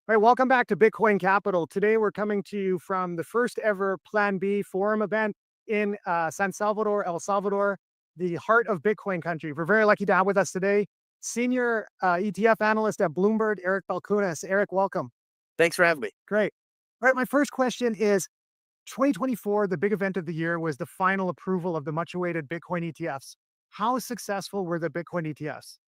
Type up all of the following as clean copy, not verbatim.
All right, welcome back to Bitcoin Capital. Today we're coming to you from the first ever Plan B forum event in San Salvador, El Salvador, the heart of Bitcoin country. We're very lucky to have with us today senior ETF analyst at Bloomberg, Eric Balchunas. Eric, welcome. Thanks for having me. Great. All right, my first question is 2024, the big event of the year was the final approval of the much awaited Bitcoin ETFs. How successful were the Bitcoin ETFs?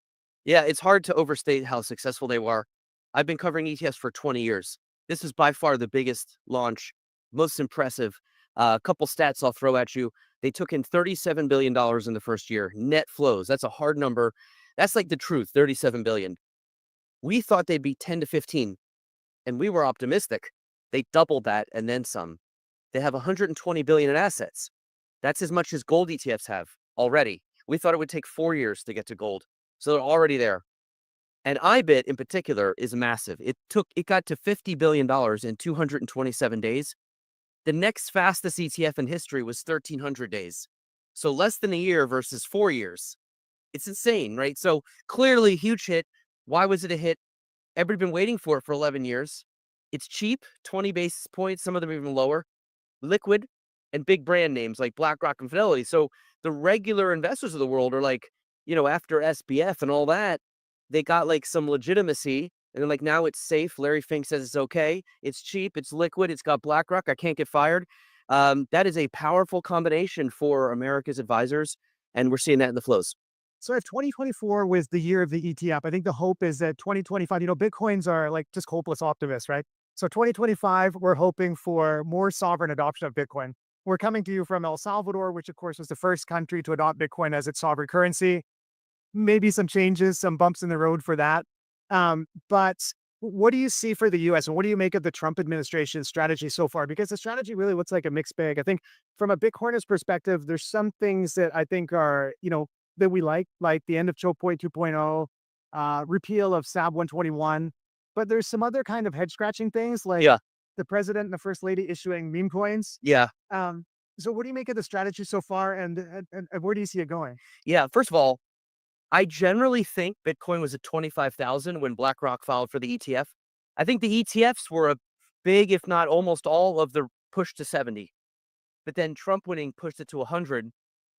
Yeah, it's hard to overstate how successful they were. I've been covering ETFs for 20 years. This is by far the biggest launch, most impressive. A couple stats I'll throw at you. They took in $37 billion in the first year. Net flows. That's a hard number. That's like the truth, 37 billion. We thought they'd be 10 to 15, and we were optimistic. They doubled that and then some. They have 120 billion in assets. That's as much as gold ETFs have already. We thought it would take 4 years to get to gold. So they're already there. And IBIT in particular is massive. It got to $50 billion in 227 days. The next fastest ETF in history was 1,300 days. So less than a year versus 4 years. It's insane, right? So clearly huge hit. Why was it a hit? Everybody's been waiting for it for 11 years. It's cheap, 20 basis points, some of them even lower, liquid, and big brand names like BlackRock and Fidelity. So the regular investors of the world are like, after SBF and all that, they got like some legitimacy. And then like now it's safe. Larry Fink says it's okay. It's cheap. It's liquid. It's got BlackRock. I can't get fired. That is a powerful combination for America's advisors. And we're seeing that in the flows. So if 2024 was the year of the ETF, I think the hope is that 2025, Bitcoins are like just hopeless optimists, right? So 2025, we're hoping for more sovereign adoption of Bitcoin. We're coming to you from El Salvador, which of course was the first country to adopt Bitcoin as its sovereign currency. Maybe some changes, some bumps in the road for that. But what do you see for the US and what do you make of the Trump administration's strategy so far? Because the strategy really looks like a mixed bag. I think from a Bitcoiner's perspective, there's some things that I think are, that we like the end of Choke Point 2.0, repeal of SAB 121. But there's some other kind of head scratching things like Yeah. the president and the first lady issuing meme coins. Yeah. So what do you make of the strategy so far and where do you see it going? Yeah. First of all, I generally think Bitcoin was at 25,000 when BlackRock filed for the ETF. I think the ETFs were a big, if not almost all of the push to 70. But then Trump winning pushed it to 100.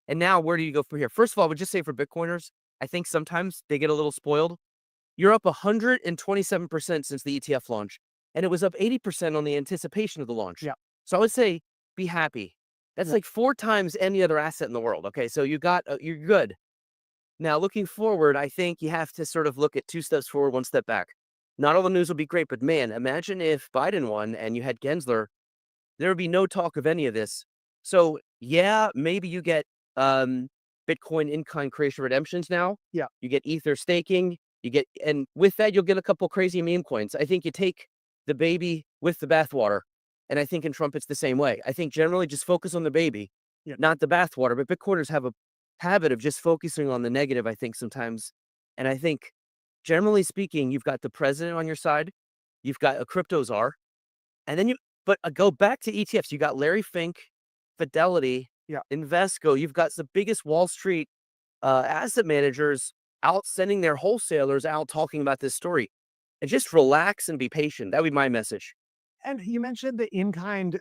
And now where do you go from here? First of all, I would just say for Bitcoiners, I think sometimes they get a little spoiled. You're up 127% since the ETF launch, and it was up 80% on the anticipation of the launch. Yeah. So I would say be happy. That's Yeah. like 4 times any other asset in the world. Okay, so you're good. Now, looking forward, I think you have to sort of look at 2 steps forward, 1 step back. Not all the news will be great, but man, imagine if Biden won and you had Gensler, there would be no talk of any of this. So, yeah, maybe you get Bitcoin in-kind creation redemptions now. Yeah. You get Ether staking. And with that, you'll get a couple crazy meme coins. I think you take the baby with the bathwater. And I think in Trump, it's the same way. I think generally just focus on the baby, Yeah. not the bathwater. But Bitcoiners have a habit of just focusing on the negative, I think, sometimes. And I think, generally speaking, you've got the president on your side, you've got a crypto czar, and then go back to ETFs. You got Larry Fink, Fidelity, Yeah. Invesco. You've got the biggest Wall Street asset managers out sending their wholesalers out talking about this story. And just relax and be patient. That would be my message. And you mentioned the in-kind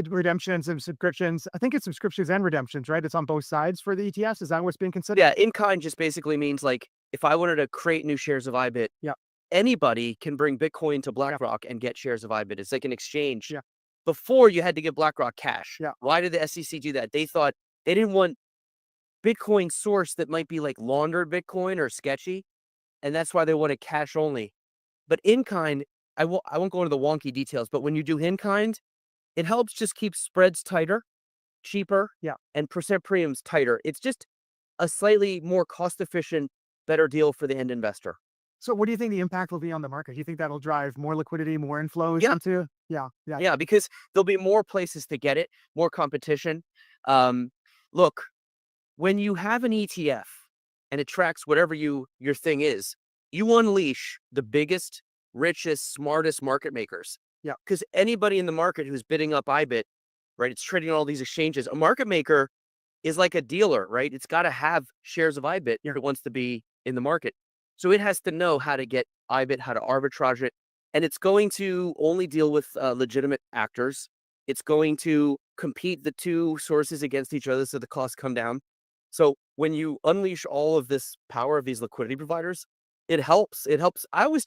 redemptions and subscriptions. I think it's subscriptions and redemptions, right? It's on both sides for the ETFs. Is that what's being considered? Yeah, in kind just basically means like if I wanted to create new shares of IBIT, Yeah. anybody can bring Bitcoin to BlackRock and get shares of IBIT. It's like an exchange. Yeah. Before you had to give BlackRock cash. Yeah. Why did the SEC do that? They thought they didn't want Bitcoin source that might be like laundered Bitcoin or sketchy, and that's why they wanted cash only. But in kind, I won't go into the wonky details, but when you do in kind, it helps just keep spreads tighter, cheaper, Yeah. and percent premiums tighter. It's just a slightly more cost efficient, better deal for the end investor. So what do you think the impact will be on the market? Do you think that'll drive more liquidity, more inflows Yeah. into? Yeah. Yeah. Yeah, because there'll be more places to get it, more competition. Look, when you have an ETF and it tracks whatever your thing is, you unleash the biggest, richest, smartest market makers. Yeah. Because anybody in the market who's bidding up IBIT, right? It's trading on all these exchanges. A market maker is like a dealer, right? It's got to have shares of IBIT if it wants to be in the market. So it has to know how to get IBIT, how to arbitrage it. and it's going to only deal with legitimate actors. It's going to compete the two sources against each other so the costs come down. So when you unleash all of this power of these liquidity providers, it helps. It helps. I was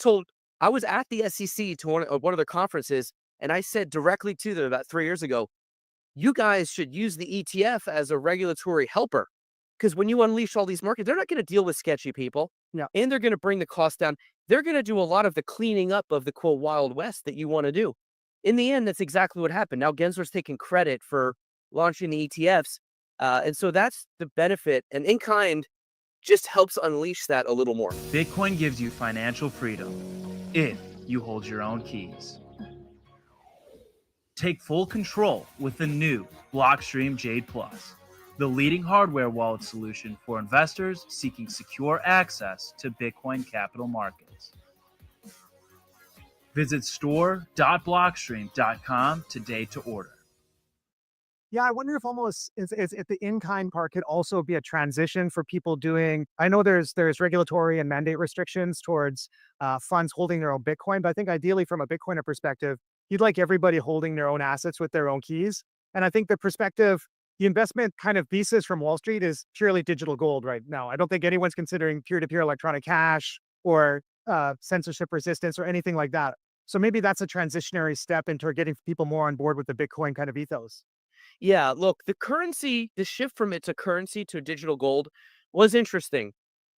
at the SEC to one of their conferences, and I said directly to them about 3 years ago, you guys should use the ETF as a regulatory helper. Because when you unleash all these markets, they're not going to deal with sketchy people, Yeah. and they're going to bring the cost down. They're going to do a lot of the cleaning up of the quote Wild West that you want to do. In the end, that's exactly what happened. Now Gensler's taking credit for launching the ETFs. And so that's the benefit. And in kind just helps unleash that a little more. Bitcoin gives you financial freedom if you hold your own keys. Take full control with the new Blockstream Jade Plus, the leading hardware wallet solution for investors seeking secure access to Bitcoin capital markets. Visit store.blockstream.com today to order. Yeah, I wonder if almost if the in-kind part could also be a transition for people doing. I know there's regulatory and mandate restrictions towards funds holding their own Bitcoin, but I think ideally from a Bitcoiner perspective, you'd like everybody holding their own assets with their own keys. And I think the investment kind of thesis from Wall Street is purely digital gold right now. I don't think anyone's considering peer-to-peer electronic cash or censorship resistance or anything like that. So maybe that's a transitionary step into getting people more on board with the Bitcoin kind of ethos. Yeah, look, the shift from it's a currency to digital gold was interesting.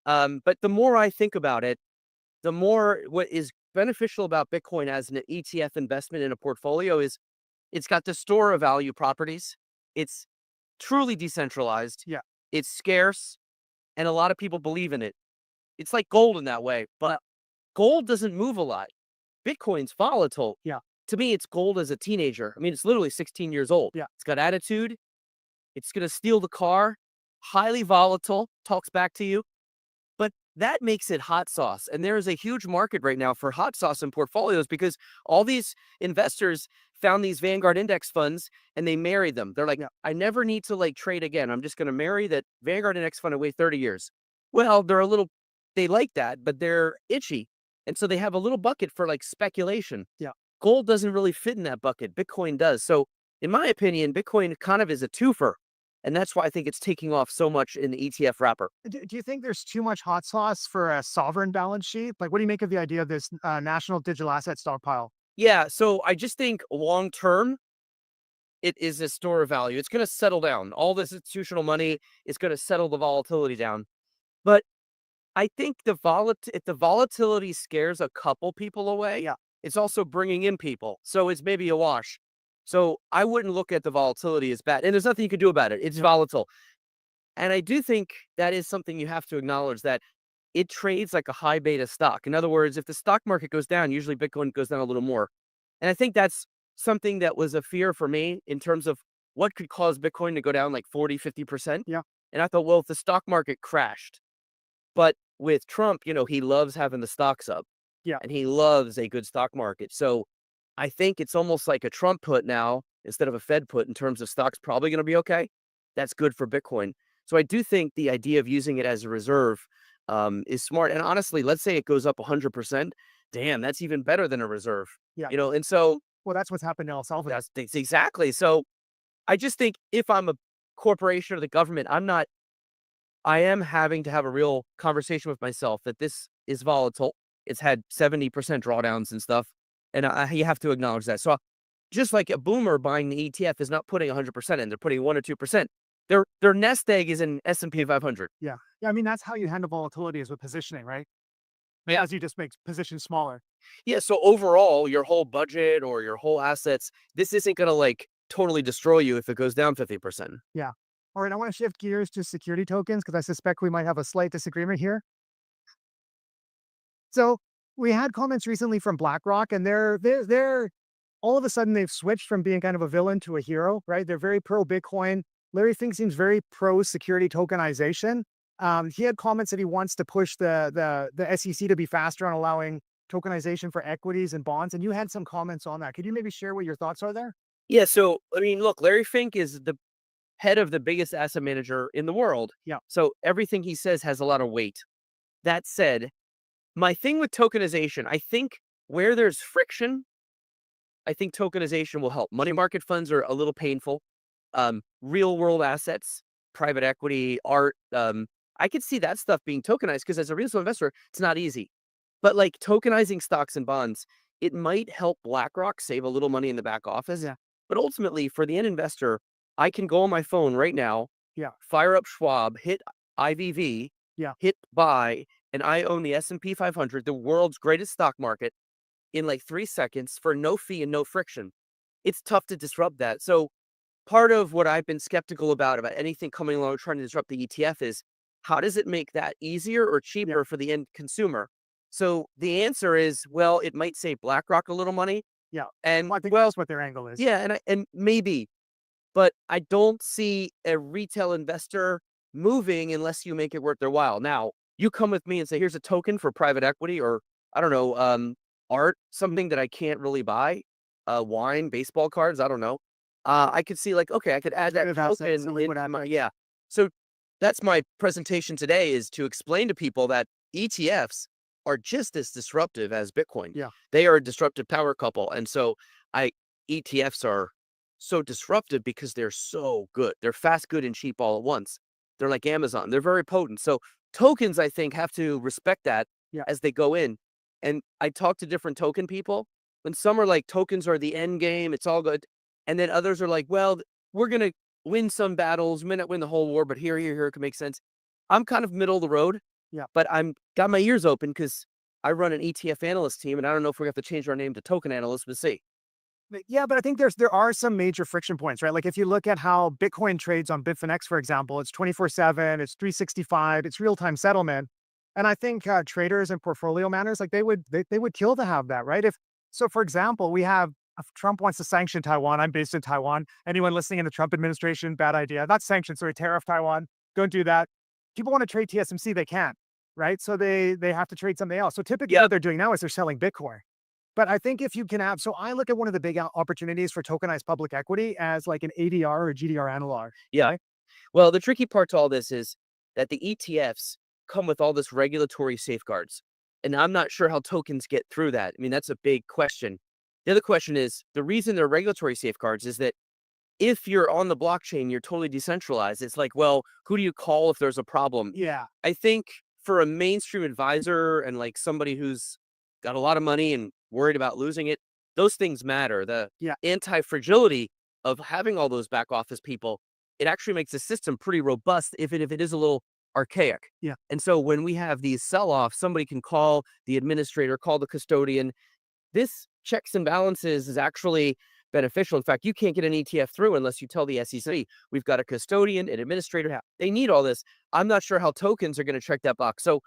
But the more I think about it, the more what is beneficial about Bitcoin as an ETF investment in a portfolio is it's got the store of value properties. It's truly decentralized. Yeah. It's scarce, and a lot of people believe in it. It's like gold in that way, but gold doesn't move a lot. Bitcoin's volatile. Yeah. To me, it's gold as a teenager. I mean, it's literally 16 years old. Yeah. It's got attitude. It's going to steal the car. Highly volatile. Talks back to you. But that makes it hot sauce. And there is a huge market right now for hot sauce in portfolios because all these investors found these Vanguard index funds and they married them. They're like, Yeah. I never need to like trade again. I'm just going to marry that Vanguard index fund and wait 30 years. Well, they like that, but they're itchy. And so they have a little bucket for like speculation. Yeah. Gold doesn't really fit in that bucket. Bitcoin does. So in my opinion, Bitcoin kind of is a twofer. And that's why I think it's taking off so much in the ETF wrapper. Do you think there's too much hot sauce for a sovereign balance sheet? Like, what do you make of the idea of this national digital asset stockpile? Yeah, so I just think long term, it is a store of value. It's going to settle down. All this institutional money is going to settle the volatility down. But I think if the volatility scares a couple people away, Yeah. it's also bringing in people. So it's maybe a wash. So I wouldn't look at the volatility as bad. And there's nothing you can do about it. It's volatile. And I do think that is something you have to acknowledge that it trades like a high beta stock. In other words, if the stock market goes down, usually Bitcoin goes down a little more. And I think that's something that was a fear for me in terms of what could cause Bitcoin to go down like 40, 50%. Yeah. And I thought, well, if the stock market crashed, but with Trump, he loves having the stocks up Yeah. and he loves a good stock market. So I think it's almost like a Trump put now instead of a Fed put in terms of stocks probably going to be okay. That's good for Bitcoin. So I do think the idea of using it as a reserve is smart. And honestly, let's say it goes up 100%. Damn, that's even better than a reserve. Yeah. And so Well, that's what's happened in El Salvador. that's exactly. So I just think if I'm a corporation or the government, I am having to have a real conversation with myself that this is volatile. It's had 70% drawdowns and stuff. And you have to acknowledge that. So just like a boomer buying the ETF is not putting 100% in, they're putting 1 or 2%. Their nest egg is in S&P 500. Yeah. Yeah. I mean, that's how you handle volatility is with positioning, right? Yeah. As you just make positions smaller. Yeah. So overall, your whole budget or your whole assets, this isn't going to like totally destroy you if it goes down 50%. Yeah. All right. I want to shift gears to security tokens because I suspect we might have a slight disagreement here. So we had comments recently from BlackRock, and they're all of a sudden they've switched from being kind of a villain to a hero, right? They're very pro Bitcoin. Larry Fink seems very pro security tokenization. He had comments that he wants to push the SEC to be faster on allowing tokenization for equities and bonds. And you had some comments on that. Could you maybe share what your thoughts are there? Yeah. So, I mean, look, Larry Fink is the head of the biggest asset manager in the world. Yeah. So everything he says has a lot of weight. That said, my thing with tokenization, I think where there's friction, I think tokenization will help. Money market funds are a little painful. Real world assets, private equity, art. I could see that stuff being tokenized because as a real estate investor, it's not easy. But like tokenizing stocks and bonds, it might help BlackRock save a little money in the back office. Yeah. But ultimately, for the end investor, I can go on my phone right now, Yeah. fire up Schwab, hit IVV, Yeah. hit buy, and I own the S&P 500, the world's greatest stock market, in like 3 seconds for no fee and no friction. It's tough to disrupt that. So part of what I've been skeptical about anything coming along trying to disrupt the ETF is how does it make that easier or Yeah. cheaper for the end consumer? So the answer is, well, it might save BlackRock a little money. Yeah. And Well, I think well, that's what their angle is. yeah, and maybe, but I don't see a retail investor moving unless you make it worth their while. Now, you come with me and say, here's a token for private equity or I don't know, art, something that I can't really buy, wine, baseball cards, I don't know. I could see like, okay, I could add that Liquid assets token and liquid into my, assets. yeah. So that's my presentation today is to explain to people that ETFs are just as disruptive as Bitcoin. Yeah. They are a disruptive power couple. And so I ETFs are so disruptive because they're so good. They're fast, good, and cheap all at once. They're like Amazon. They're very potent. So tokens, I think, have to respect that Yeah. as they go in. And I talk to different token people, and some are like tokens are the end game. It's all good. And then others are like, well, we're gonna win some battles, may not win the whole war, but here, it can make sense. I'm kind of middle of the road, Yeah. but I'm got my ears open because I run an ETF analyst team, and I don't know if we have to change our name to token analyst. We'll see. Yeah, but I think there are some major friction points, right? Like if you look at how Bitcoin trades on Bitfinex, for example, it's 24/7, it's 365, it's real-time settlement. And I think traders and portfolio managers, like they would kill to have that, right? If so, for example, we have if Trump wants to sanction Taiwan. I'm based in Taiwan. Anyone listening in the Trump administration, bad idea. Not sanction, sorry, tariff Taiwan. Don't do that. People want to trade TSMC, they can't, right? So they have to trade something else. So typically Yeah. what they're doing now is they're selling Bitcoin. But I think if you can have, so I look at one of the big opportunities for tokenized public equity as like an ADR or GDR analog. Yeah. Right? Well, the tricky part to all this is that the ETFs come with all this regulatory safeguards. And I'm not sure how tokens get through that. I mean, that's a big question. The other question is the reason there are regulatory safeguards is that if you're on the blockchain, you're totally decentralized. It's like, well, who do you call if there's a problem? Yeah. I think for a mainstream advisor and like somebody who's got a lot of money and worried about losing it, those things matter. The Yeah. anti-fragility of having all those back office people, it actually makes the system pretty robust if it is a little archaic. Yeah. And so when we have these sell-offs, somebody can call the administrator, call the custodian. This checks and balances is actually beneficial. In fact, you can't get an ETF through unless you tell the SEC, we've got a custodian, an administrator. Yeah. They need all this. I'm not sure how tokens are going to check that box. So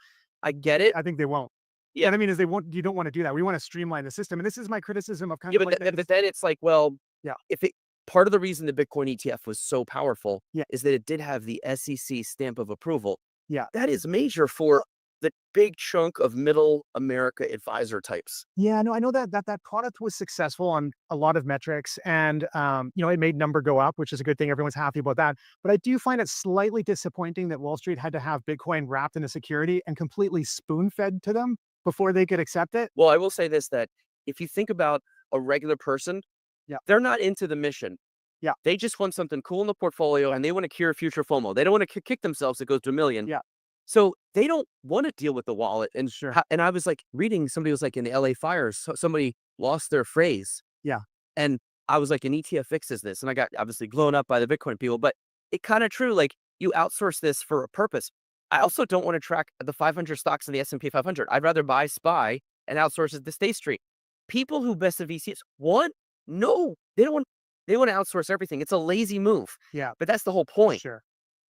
I get it. I think they won't. Yeah. And I mean, is they won't, you don't want to do that. We want to streamline the system. And this is my criticism of kind Yeah, of but, like but then it's like, well, yeah. if it part of the reason the Bitcoin ETF was so powerful Yeah. is that it did have the SEC stamp of approval. Yeah. That is major for the big chunk of middle America advisor types. Yeah, no, I know that product was successful on a lot of metrics, and it made number go up, which is a good thing. Everyone's happy about that. But I do find it slightly disappointing that Wall Street had to have Bitcoin wrapped in a security and completely spoon-fed to them before they could accept it. Well, I will say this, that if you think about a regular person, Yeah. they're not into the mission. Yeah. They just want something cool in the portfolio and they want to cure future FOMO. They don't want to kick themselves. It goes to a million. Yeah. So they don't want to deal with the wallet. And Sure. and I was like reading, somebody was like in the LA fires, somebody lost their phrase. Yeah. And I was like, an ETF fixes this. And I got obviously blown up by the Bitcoin people, but it kind of true. Like you outsource this for a purpose. I also don't want to track the 500 stocks in the S&P 500. I'd rather buy SPY and outsource it to State Street. People who best of VCs want, no, they don't want, they want to outsource everything. It's a lazy move, Yeah. but that's the whole point. Sure.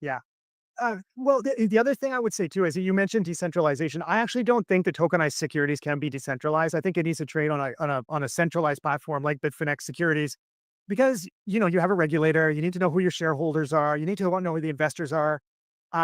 Yeah. Well, the other thing I would say too is that you mentioned decentralization. I actually don't think the tokenized securities can be decentralized. I think it needs to trade on a centralized platform like Bitfinex Securities, because you have a regulator. You need to know who your shareholders are. You need to know who the investors are.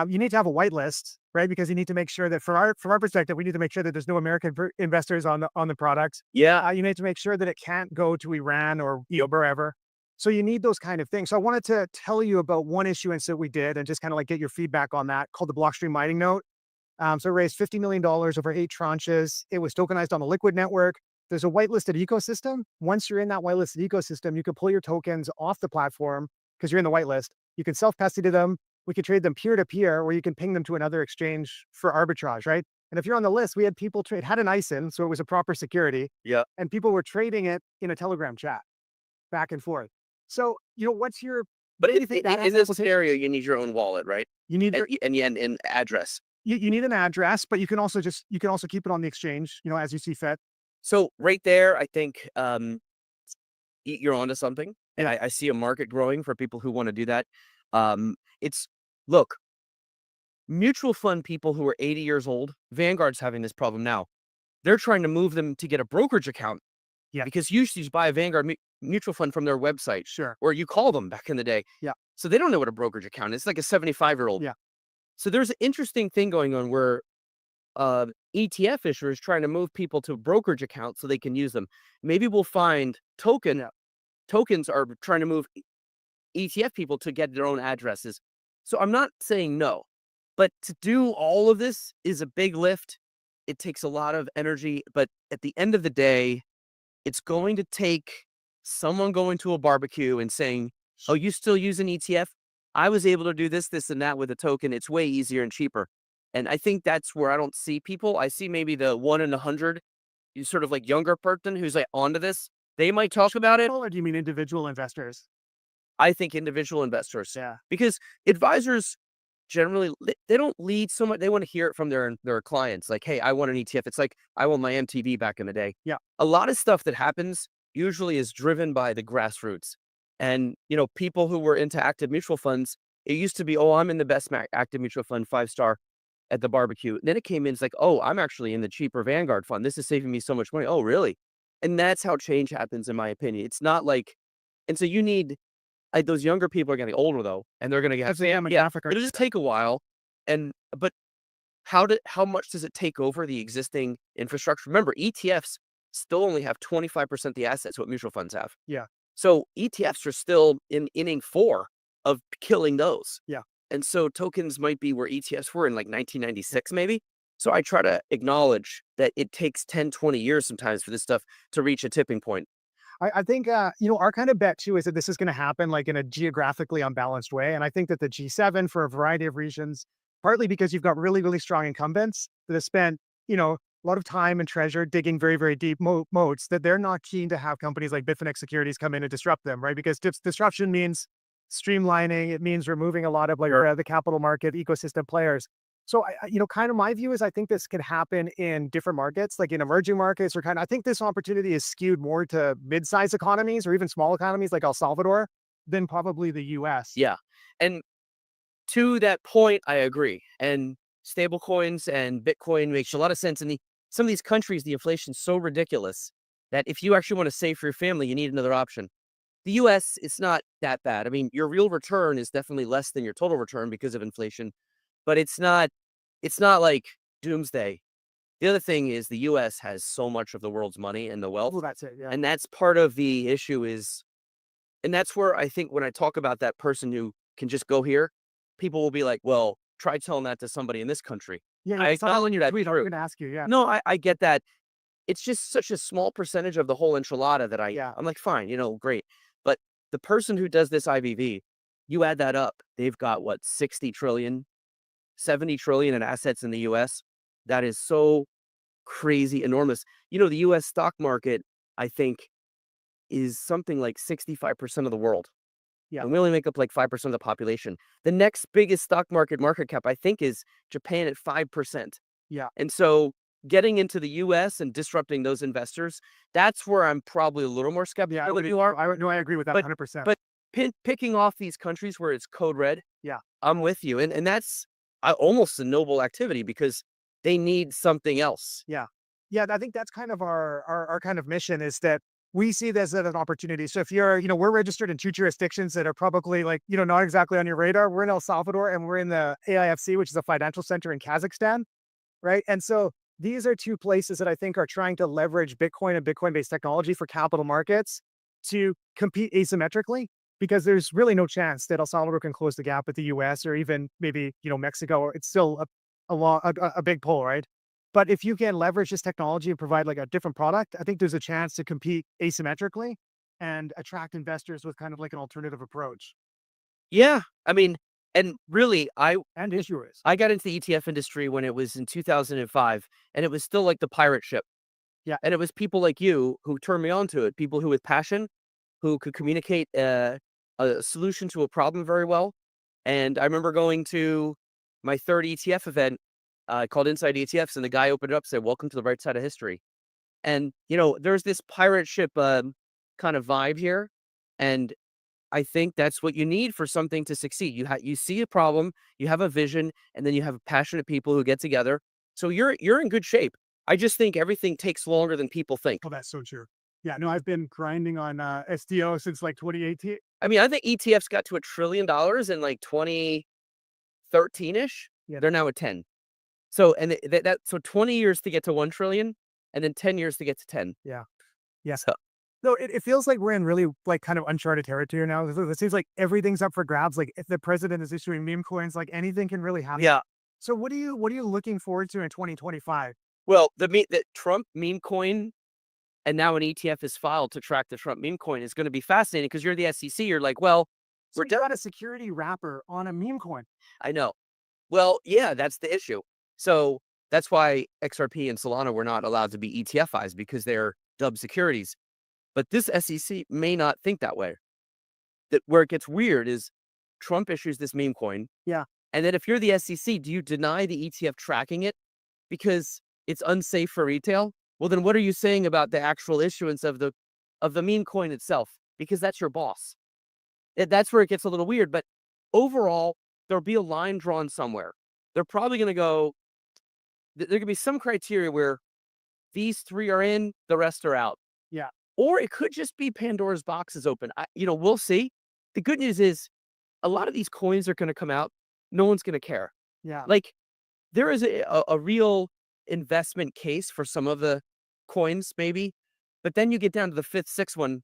You need to have a whitelist, right? Because you need to make sure that from our perspective, we need to make sure that there's no American investors on the product. Yeah. You need to make sure that it can't go to Iran or wherever. So you need those kind of things. So I wanted to tell you about one issuance that we did and just kind of like get your feedback on that, called the Blockstream mining note. So it raised $50 million over 8 tranches. It was tokenized on the Liquid network. there's a whitelisted ecosystem. Once you're in that whitelisted ecosystem, you can pull your tokens off the platform because you're in the whitelist. You can self-custody them. We can trade them peer to peer, where you can ping them to another exchange for arbitrage, right? And if you're on the list, we had people trade, had an ISIN, so it was a proper security, Yeah. and people were trading it in a Telegram chat back and forth. So, what's your, But what do you think that in has this applications? scenario, you need your own wallet, right? You need your, And an address. you need an address, but you can also keep it on the exchange, as you see fit. So right there, I think you're onto something, and Yeah. I see a market growing for people who want to do that. It's look, mutual fund people who are 80 years old. Vanguard's having this problem now. They're trying to move them to get a brokerage account. Yeah. Because you used to just buy a Vanguard mutual fund from their website, Sure. or you call them back in the day. Yeah. So they don't know what a brokerage account is. It's like a 75-year-old. Yeah. So there's an interesting thing going on where ETF issuers trying to move people to brokerage accounts so they can use them. Maybe we'll find Yeah. tokens are trying to move ETF people to get their own addresses. So I'm not saying no, but to do all of this is a big lift. It takes a lot of energy, but at the end of the day, it's going to take someone going to a barbecue and saying, "Oh, you still use an ETF? I was able to do this, this, and that with a token. It's way easier and cheaper." And I think that's where I don't see people. I see maybe the 1 in 100, you sort of like younger person who's like onto this. They might talk about it. Or do you mean individual investors? I think individual investors, Yeah. because advisors generally they don't lead so much. They want to hear it from their clients. Like, hey, I want an ETF. It's like I want my MTV back in the day. Yeah. A lot of stuff that happens usually is driven by the grassroots. And people who were into active mutual funds, it used to be, oh, I'm in the best active mutual fund, 5-star at the barbecue. Then it came in, it's like, oh, I'm actually in the cheaper Vanguard fund. This is saving me so much money. Oh, really? And that's how change happens, in my opinion. It's not like, and so you need those younger people are getting older though, and they're going to get, That's the demographic. it'll just take a while. But how much does it take over the existing infrastructure? Remember, ETFs still only have 25% of the assets what mutual funds have. Yeah. So ETFs are still in inning 4 of killing those. Yeah. And so tokens might be where ETFs were in like 1996, maybe. So I try to acknowledge that it takes 10, 20 years sometimes for this stuff to reach a tipping point. I think, our kind of bet too is that this is going to happen like in a geographically unbalanced way. And I think that the G7, for a variety of reasons, partly because you've got really, really strong incumbents that have spent, a lot of time and treasure digging very, very deep moats, that they're not keen to have companies like Bitfinex Securities come in and disrupt them, right? Because disruption means streamlining. It means removing a lot of like the capital market ecosystem players. So, kind of my view is I think this could happen in different markets, like in emerging markets, or I think this opportunity is skewed more to mid-sized economies or even small economies like El Salvador than probably the US. Yeah. And to that point, I agree. And stable coins and Bitcoin makes a lot of sense. And some of these countries, the inflation's so ridiculous that if you actually want to save for your family, you need another option. The US, it's not that bad. I mean, your real return is definitely less than your total return because of inflation, but it's not like doomsday. The other thing is the US has so much of the world's money and the wealth. Well, that's it. Yeah. And that's part of the issue and that's where I think when I talk about that person who can just go here, people will be like, well, try telling that to somebody in this country. Yeah. I'm telling you that I'm true. going to ask you. Yeah. No, I get that. It's just such a small percentage of the whole enchilada that Yeah. I'm like, fine, great. But the person who does this IVV, you add that up, they've got what, 60 trillion, 70 trillion in assets in the US. That is so crazy enormous. The US stock market, I think, is something like 65% of the world. Yeah. And we only make up like 5% of the population. The next biggest stock market cap, I think, is Japan at 5%. Yeah. And so getting into the US and disrupting those investors, that's where I'm probably a little more skeptical Yeah. than you are. I agree with that But- 100%. But picking off these countries where it's code red, Yeah. I'm with you. And that's almost a noble activity because they need something else. Yeah, I think that's kind of our kind of mission, is that we see this as an opportunity. So if you're, we're registered in 2 jurisdictions that are probably like, not exactly on your radar. We're in El Salvador and we're in the AIFC, which is a financial center in Kazakhstan, right? And so these are 2 places that I think are trying to leverage Bitcoin and Bitcoin-based technology for capital markets to compete asymmetrically, because there's really no chance that El Salvador can close the gap with the US or even maybe, Mexico. It's still a big pull, right? But if you can leverage this technology and provide like a different product, I think there's a chance to compete asymmetrically and attract investors with kind of like an alternative approach Yeah, I mean, and really, and issuers. I got into the ETF industry when it was in 2005, and it was still like the pirate ship. Yeah. And it was people like you who turned me on to it, people who with passion, who could communicate a solution to a problem very well. And I remember going to my third ETF event called Inside ETFs, and the guy opened it up and said, "Welcome to the right side of history." And, there's this pirate ship kind of vibe here. And I think that's what you need for something to succeed. You see a problem, you have a vision, and then you have passionate people who get together. So you're in good shape. I just think everything takes longer than people think. Oh, that's so true. Yeah, no, I've been grinding on STO since like 2018. I mean, I think ETFs got to $1 trillion in like 2013-ish. Yeah. They're now at 10. So and so 20 years to get to 1 trillion and then 10 years to get to 10. Yeah. Yeah. So No, it feels like we're in really like kind of uncharted territory now. It seems like everything's up for grabs. Like if the president is issuing meme coins, like anything can really happen. yeah. So what are you looking forward to in 2025? Well, the Trump meme coin and now an ETF is filed to track the Trump meme coin is going to be fascinating because you're the SEC. You're like, well, So you got a security wrapper on a meme coin. I know. Well, yeah, that's the issue. So that's why XRP and Solana were not allowed to be ETFized because they're dubbed securities. But this SEC may not think that way. That where it gets weird is Trump issues this meme coin. Yeah. And then if you're the SEC, do you deny the ETF tracking it because it's unsafe for retail? Well, then what are you saying about the actual issuance of the meme coin itself? Because that's your boss. That's where it gets a little weird. But overall, there'll be a line drawn somewhere. They're probably going to go. There could be some criteria where these three are in, the rest are out. Yeah. Or it could just be Pandora's box is open. We'll see. The good news is a lot of these coins are going to come out. No one's going to care. Yeah. Like there is a real investment case for some of the coins, maybe. But then you get down to the fifth, sixth one.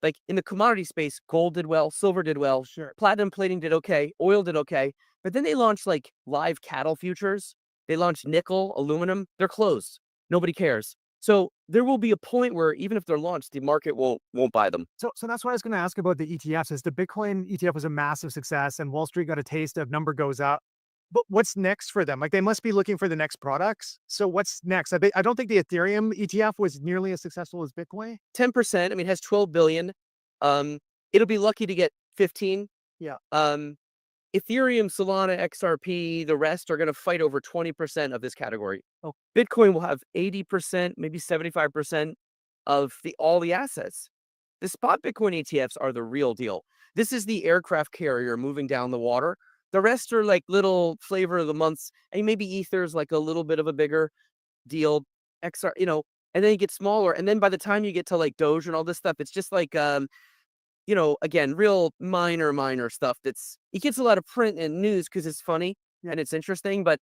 Like in the commodity space, gold did well, silver did well, Sure. platinum plating did okay, oil did okay. But then they launched like live cattle futures. They launched nickel, aluminum. They're closed. Nobody cares. So there will be a point where even if they're launched, the market won't buy them. So that's what I was going to ask about the ETFs. Is the Bitcoin ETF was a massive success, and Wall Street got a taste of number goes up. But what's next for them? Like they must be looking for the next products. So what's next? I don't think the Ethereum ETF was nearly as successful as Bitcoin. 10%. I mean, it has 12 billion. It'll be lucky to get 15. Yeah. Ethereum, Solana, XRP, the rest are going to fight over 20% of this category. Oh. Bitcoin will have 80%, maybe 75% of all the assets. The spot Bitcoin ETFs are the real deal. This is the aircraft carrier moving down the water. The rest are like little flavor of the months. And maybe Ether's like a little bit of a bigger deal. XR, and then you get smaller. And then by the time you get to like Doge and all this stuff, it's just like again, real minor stuff it gets a lot of print and news because it's funny and it's interesting, but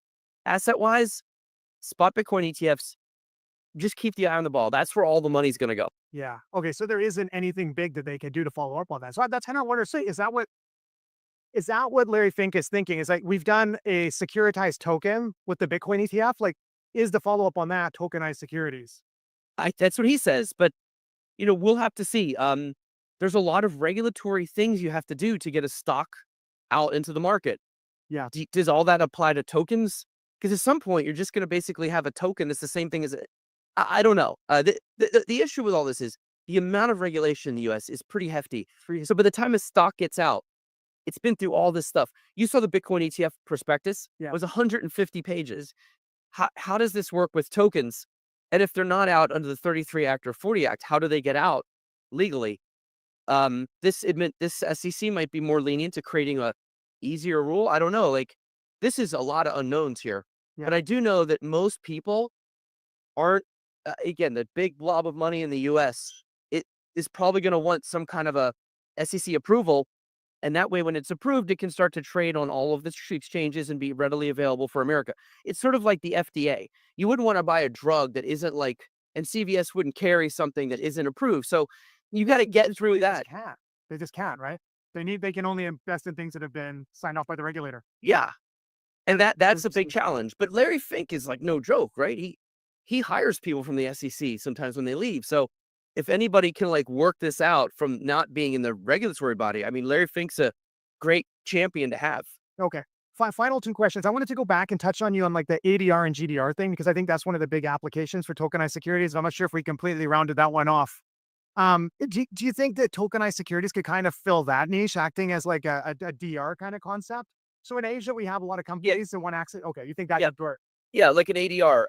asset wise, spot Bitcoin ETFs, just keep the eye on the ball. That's where all the money's going to go. Yeah. Okay. So there isn't anything big that they can do to follow up on that. So that's kind of what I say. Is that what Larry Fink is thinking? Is like we've done a securitized token with the Bitcoin ETF. Like, is the follow up on that tokenized securities? That's what he says, but we'll have to see. There's a lot of regulatory things you have to do to get a stock out into the market. Yeah. Does all that apply to tokens? Because at some point, you're just going to basically have a token that's the same thing as I don't know. The issue with all this is the amount of regulation in the US is pretty hefty. So by the time a stock gets out, it's been through all this stuff. You saw the Bitcoin ETF prospectus. Yeah. It was 150 pages. How does this work with tokens? And if they're not out under the 33 Act or 40 Act, how do they get out legally? This SEC might be more lenient to creating a easier rule. I don't know. Like this is a lot of unknowns here, but I do know that most people aren't. Again, the big blob of money in the U.S. it is probably going to want some kind of a SEC approval, and that way, when it's approved, it can start to trade on all of the exchanges and be readily available for America. It's sort of like the FDA. You wouldn't want to buy a drug that isn't like, and CVS wouldn't carry something that isn't approved. So you got to get through that. They just can't, right? They can only invest in things that have been signed off by the regulator. Yeah. And that's a big challenge. But Larry Fink is like no joke, right? he hires people from the SEC sometimes when they leave. So if anybody can like work this out from not being in the regulatory body, I mean, Larry Fink's a great champion to have. Okay. Final two questions. I wanted to go back and touch on you on like the ADR and GDR thing, because I think that's one of the big applications for tokenized securities. I'm not sure if we completely rounded that one off. Do you think that tokenized securities could kind of fill that niche, acting as like a DR kind of concept? So in Asia, we have a lot of companies that want access. Okay, you think that Yeah. could work? Yeah, like an ADR.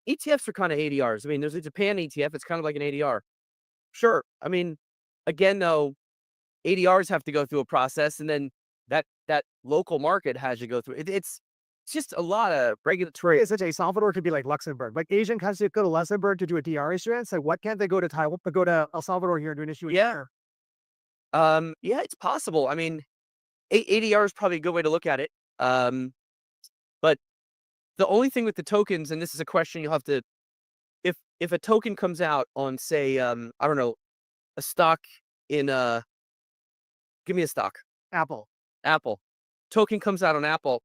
ETFs are kind of ADRs. I mean, there's a Japan ETF. It's kind of like an ADR. Sure. I mean, again, though, ADRs have to go through a process, and then that local market has to go through. It's just a lot of regulatory. Is it a Salvador could be like Luxembourg? Like Asian countries go to Luxembourg to do a DR issuance. Like, what can't they go to Taiwan, but go to El Salvador here and do an issuance? Yeah. Here? Yeah, it's possible. I mean, ADR is probably a good way to look at it. But the only thing with the tokens, and this is a question you'll have to, if a token comes out on, say, I don't know, a stock in give me a stock. Apple. Apple. Token comes out on Apple.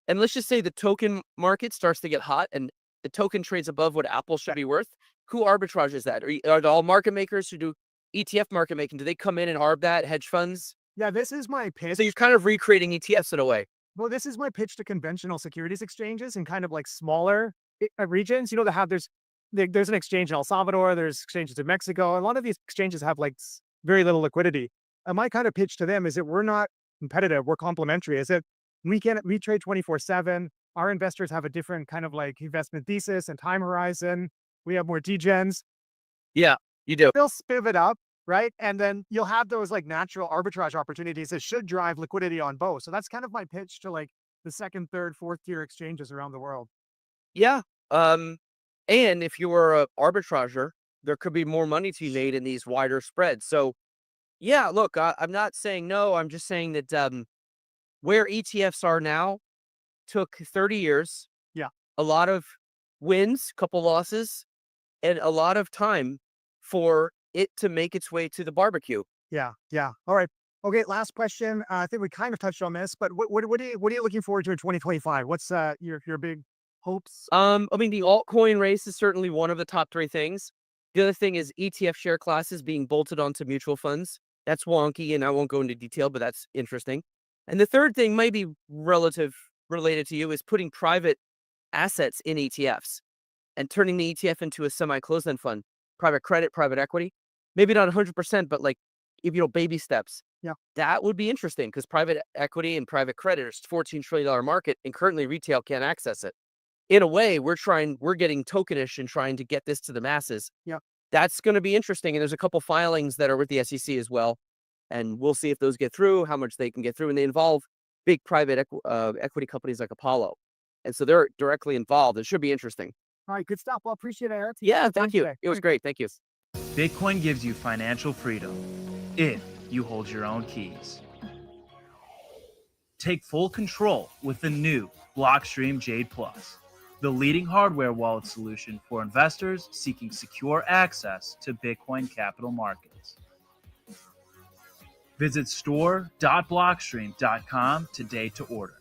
And let's just say the token market starts to get hot and the token trades above what Apple should be worth. Who arbitrages that? Are it all market makers who do ETF market making? Do they come in and arb that? Hedge funds? Yeah, this is my pitch. So you're kind of recreating ETFs in a way. Well, this is my pitch to conventional securities exchanges and kind of like smaller regions. You know, there's an exchange in El Salvador, there's exchanges in Mexico. A lot of these exchanges have like very little liquidity. And my kind of pitch to them is that we're not competitive, we're complementary. Is that we trade 24/7. Our investors have a different kind of like investment thesis and time horizon. We have more degens. Yeah, you do. They'll pivot up, right? And then you'll have those like natural arbitrage opportunities that should drive liquidity on both. So that's kind of my pitch to like the second, third, fourth tier exchanges around the world. Yeah. Um, and if you were a arbitrager, there could be more money to be made in these wider spreads. So yeah, look, I'm not saying no. I'm just saying that where ETFs are now took 30 years. Yeah. A lot of wins, couple losses, and a lot of time for it to make its way to the barbecue. Yeah. Yeah. All right. Okay. Last question. I think we kind of touched on this, but what are you looking forward to in 2025? What's your big hopes? I mean, the altcoin race is certainly one of the top three things. The other thing is ETF share classes being bolted onto mutual funds. That's wonky, and I won't go into detail, but that's interesting. And the third thing might be related to you is putting private assets in ETFs and turning the ETF into a semi-closed-end fund, private credit, private equity. Maybe not 100%, but like, if you know, baby steps. Yeah. That would be interesting because private equity and private credit is $14 trillion market, and currently retail can't access it. In a way, we're getting tokenish and trying to get this to the masses. Yeah. That's going to be interesting. And there's a couple filings that are with the SEC as well. And we'll see if those get through, how much they can get through. And they involve big private equity companies like Apollo. And so they're directly involved. It should be interesting. All right. Good stuff. Well, appreciate it, Eric. Yeah, thank you. It was great. Thank you. Bitcoin gives you financial freedom if you hold your own keys. Take full control with the new Blockstream Jade Plus, the leading hardware wallet solution for investors seeking secure access to Bitcoin capital markets. Visit store.blockstream.com today to order.